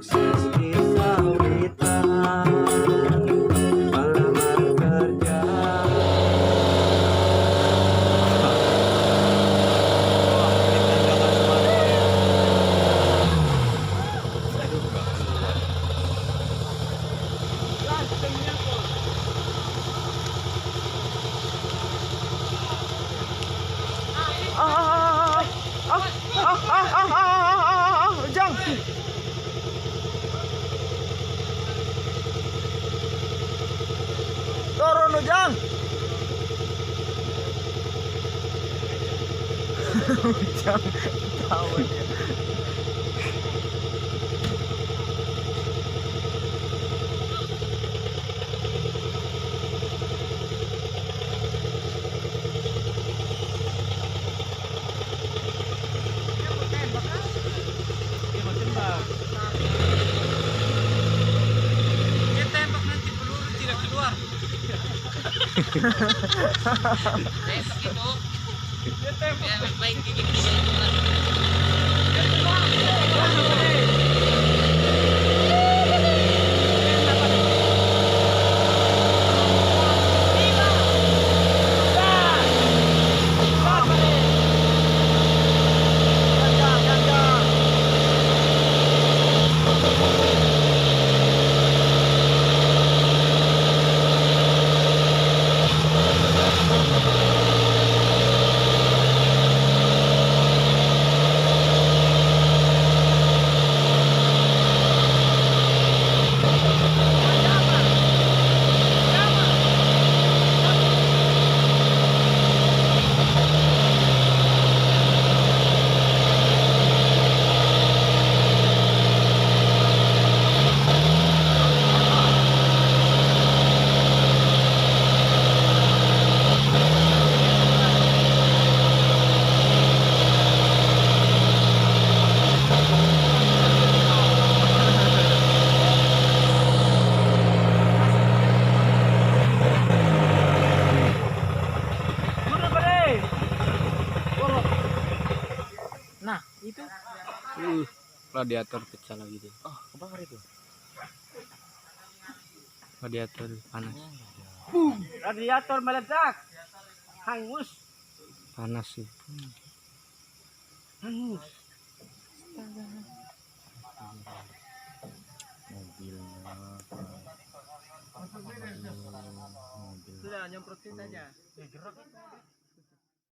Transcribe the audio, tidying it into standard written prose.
sukses di kawitan pelamar kerja. Ujang. Turun Ujang. Ujang tahu dia. Dia tembak nanti peluru tidak keluar. Tembak itu. Dia tembak. Ya, main gigi tidak keluar. Nah, itu Radiator pecah lagi deh. oh, kebakar itu. Radiator panas. Radiator meledak. Hangus. Panas sih. Hangus. Mobilnya. Sudah nyemprotin saja. Gerak itu.